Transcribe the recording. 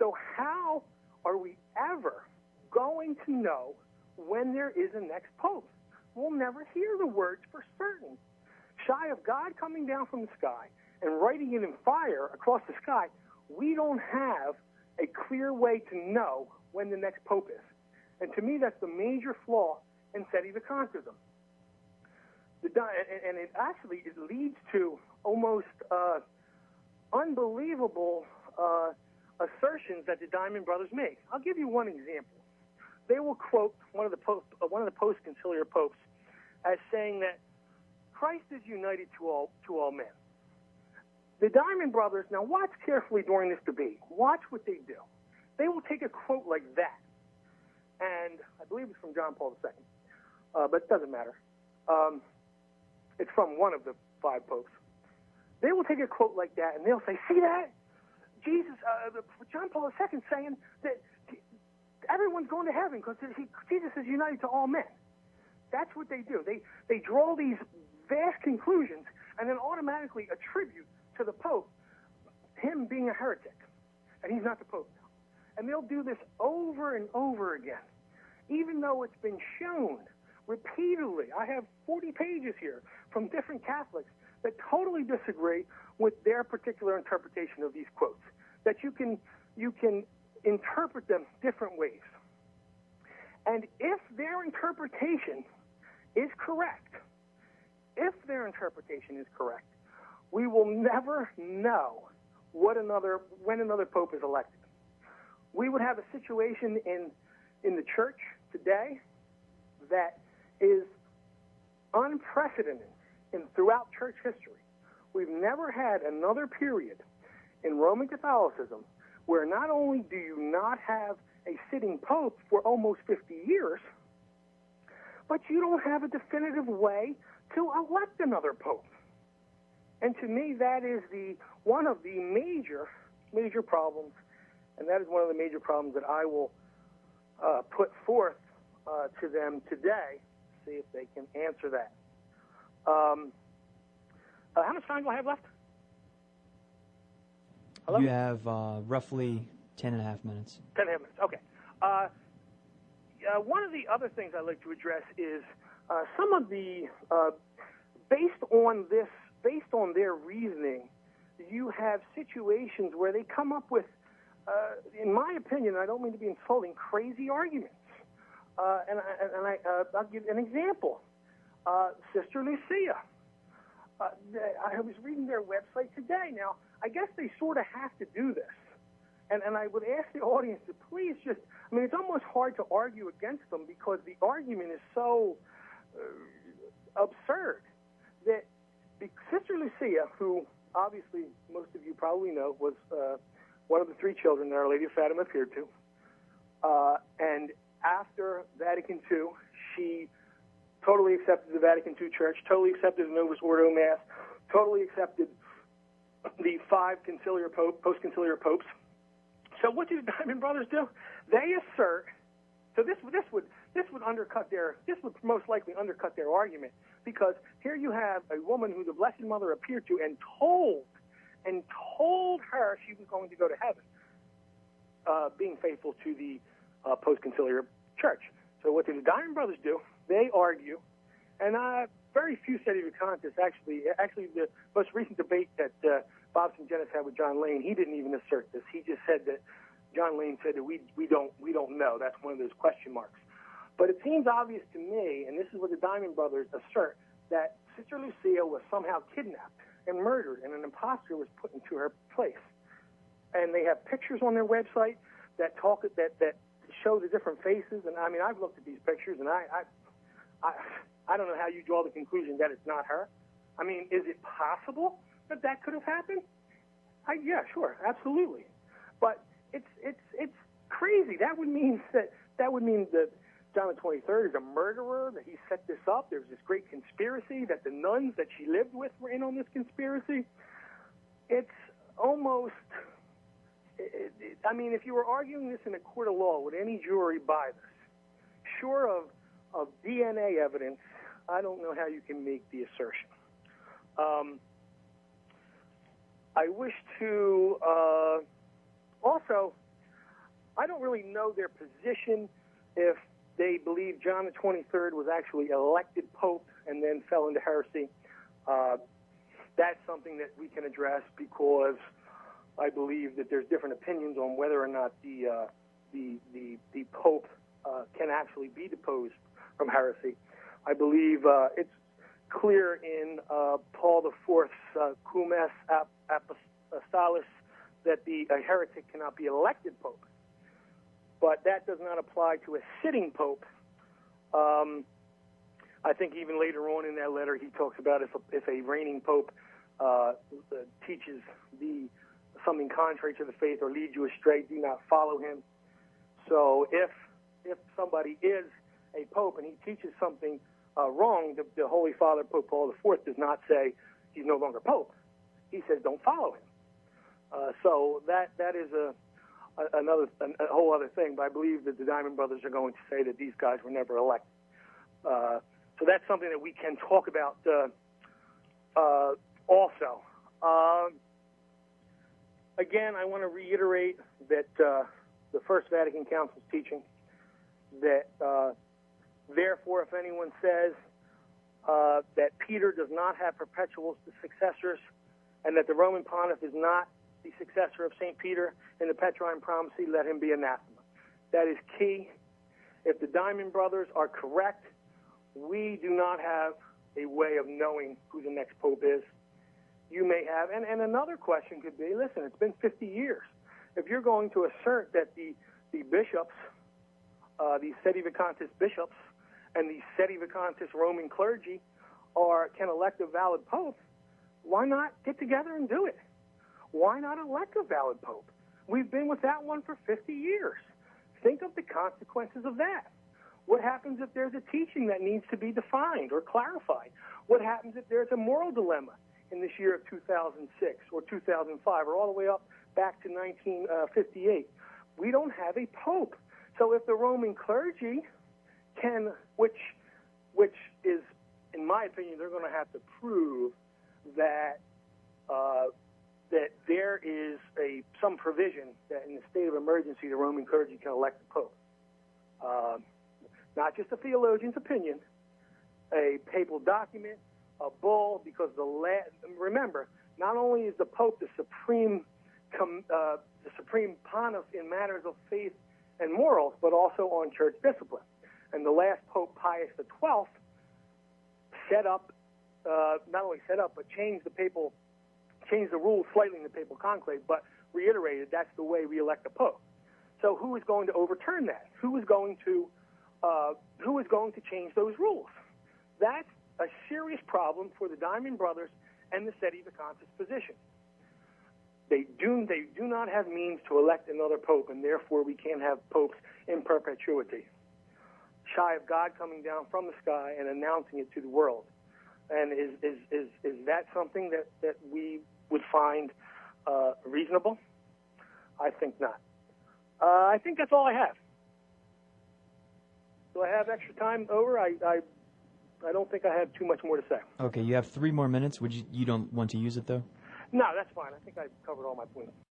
So how are we ever going to know when there is a next pope? We'll never hear the words for certain. Shy of God coming down from the sky and writing it in fire across the sky, we don't have a clear way to know when the next pope is. And to me, that's the major flaw in Sedevacantism. And it leads to almost unbelievable assertions that the Diamond Brothers make. I'll give you one example. They will quote one of the post-conciliar popes as saying that Christ is united to all men. The Diamond Brothers, now watch carefully during this debate. Watch what they do. They will take a quote like that, and I believe it's from John Paul II, but it doesn't matter. It's from one of the 5 popes. They will take a quote like that, and they'll say, see that? Jesus, John Paul II saying that everyone's going to heaven because Jesus is united to all men. That's what they do. They draw these vast conclusions and then automatically attribute to the Pope him being a heretic, and he's not the Pope now. And they'll do this over and over again, even though it's been shown repeatedly. I have 40 pages here from different Catholics that totally disagree with their particular interpretation of these quotes, that you can interpret them different ways. And if their interpretation is correct, we will never know when another pope is elected. We would have a situation in the church today that is unprecedented throughout church history. We've never had another period in Roman Catholicism where not only do you not have a sitting pope for almost 50 years, but you don't have a definitive way to elect another pope. And to me, that is one of the major problems, and that is one of the major problems that I will put forth to them today, see if they can answer that. How much time do I have left? Hello? You have roughly 10 and a half minutes. 10 and a half minutes, okay. One of the other things I'd like to address is some of the, based on their reasoning, you have situations where they come up with, in my opinion, I don't mean to be insulting, crazy arguments. I'll give an example. Sister Lucia. I was reading their website today. Now, I guess they sort of have to do this. And I would ask the audience to please just, I mean, it's almost hard to argue against them because the argument is so absurd that Sister Lucia, who obviously most of you probably know was one of the 3 children that Our Lady of Fatima appeared to, and after Vatican II, she totally accepted the Vatican II Church, totally accepted the Novus Ordo Mass, totally accepted the 5 post-conciliar popes. So what do the Diamond Brothers do? They assert, so this would most likely undercut their argument, because here you have a woman who the Blessed Mother appeared to and told her she was going to go to heaven, being faithful to the post-conciliar church. So what do the Diamond Brothers do? They argue, and very few Sedevacantists actually the most recent debate that Bob St. Genis had with John Lane, he didn't even assert this. He just said that John Lane said that we don't know. That's one of those question marks. But it seems obvious to me, and this is what the Diamond Brothers assert, that Sister Lucia was somehow kidnapped and murdered, and an imposter was put into her place. And they have pictures on their website that show the different faces. And I mean, I've looked at these pictures, and I don't know how you draw the conclusion that it's not her. I mean, is it possible that could have happened? Yeah, sure, absolutely. But it's crazy. That would mean that John the 23rd is a murderer, that he set this up. There's this great conspiracy, that the nuns that she lived with were in on this conspiracy. It's almost, I mean, if you were arguing this in a court of law, would any jury buy this? Sure of DNA evidence, I don't know how you can make the assertion. I wish to also I don't really know their position if they believe John the 23rd was actually elected Pope and then fell into heresy. That's something that we can address because I believe that there's different opinions on whether or not the Pope can actually be deposed from heresy. I believe it's clear in Paul IV's Cum est apostolis that a heretic cannot be elected Pope. But that does not apply to a sitting Pope. I think even later on in that letter he talks about if a reigning Pope teaches something contrary to the faith or leads you astray, do not follow him. So if somebody is a Pope and he teaches something wrong, the Holy Father, Pope Paul IV, does not say he's no longer Pope. He says don't follow him. So that is a whole other thing, but I believe that the Diamond Brothers are going to say that these guys were never elected. So that's something that we can talk about also. Again, I want to reiterate that the First Vatican Council's teaching that, therefore, if anyone says that Peter does not have perpetual successors and that the Roman Pontiff is not the successor of St. Peter in the Petrine Primacy, let him be anathema. That is key. If the Diamond Brothers are correct, we do not have a way of knowing who the next Pope is. You may have, and another question could be, listen, it's been 50 years. If you're going to assert that the bishops, the Sedevacantis bishops, and the Sedevacantis Roman clergy can elect a valid Pope, why not get together and do it? Why not elect a valid Pope? We've been without one for 50 years. Think of the consequences of that. What happens if there's a teaching that needs to be defined or clarified? What happens if there's a moral dilemma in this year of 2006 or 2005 or all the way up back to 1958? We don't have a Pope. So if the Roman clergy can, which is, in my opinion, they're going to have to prove that that there is some provision that in the state of emergency the Roman clergy can elect the Pope. Not just a theologian's opinion, a papal document, a bull, because remember, not only is the Pope the supreme pontiff in matters of faith and morals, but also on church discipline. And the last Pope, Pius XII, not only set up, but changed the rules slightly in the papal conclave, but reiterated that's the way we elect a Pope. So who is going to overturn that? Who is going to change those rules? That's a serious problem for the Diamond Brothers and the Sedevacantis position. They do not have means to elect another Pope, and therefore we can't have popes in perpetuity, shy of God coming down from the sky and announcing it to the world. And is that something that we would find reasonable? I think not. I think that's all I have. Do I have extra time over? I don't think I have too much more to say. Okay, you have 3 more minutes. You don't want to use it, though? No, that's fine. I think I covered all my points.